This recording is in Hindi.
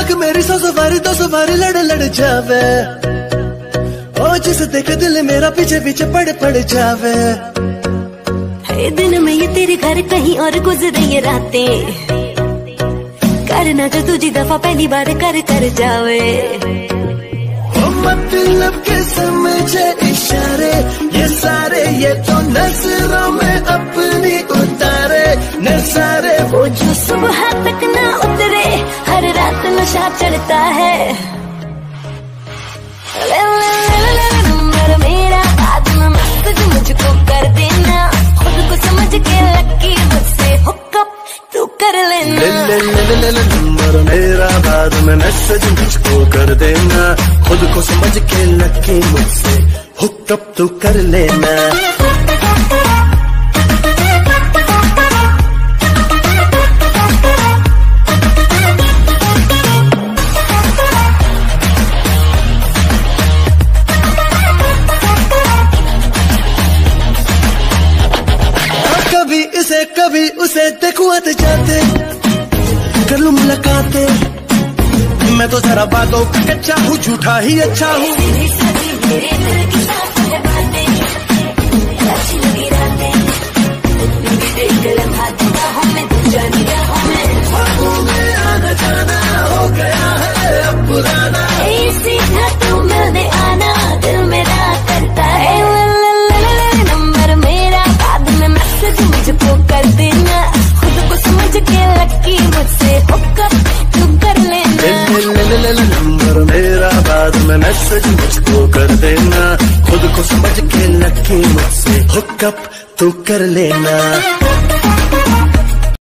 तक मेरी 100 सवारी 2 सवारी लड़ लड़ जावे, ओ जिसे देख दिल मेरा पीछे पीछे पड़ जावे। हर दिन में ये तेरे घर कहीं और गुजरे ये रातें, करना जो तुझी दफा पहली बार कर जावे। मतलब के समझे इशारे ये सारे, ये तो नजरों में अपनी उतारे नजारे, वो जो सुबह तक ना उतरे, हर रात नशा चढ़ता है। नंबर मेरा बाद में मस्त जो मुझको कर देना, खुद को समझ के लकी मुझसे हुकअप तू कर लेना। नंबर मेरा बाद में मैसेज मुझको कर देना, खुद को समझ के लकी मुझसे हुकअप तू कर लेना। कभी उसे देखूं आते जाते, कर लूं मुलाकातें, मैं तो जरा बातों का कच्चा हूँ, झूठा ही अच्छा हूँ। आना जाना हो गया है अब पुराना, सीधा तू मिलने आना दिल मेरा करता है। नंबर मेरा बाद में मैसेज मुझको कर देना, खुद को समझ के लकी मुझसे हुकअप तू कर लेना। नंबर मेरा बाद में मैसेज मुझको कर देना, खुद को समझ के लकी मुझसे हुकअप तू कर लेना।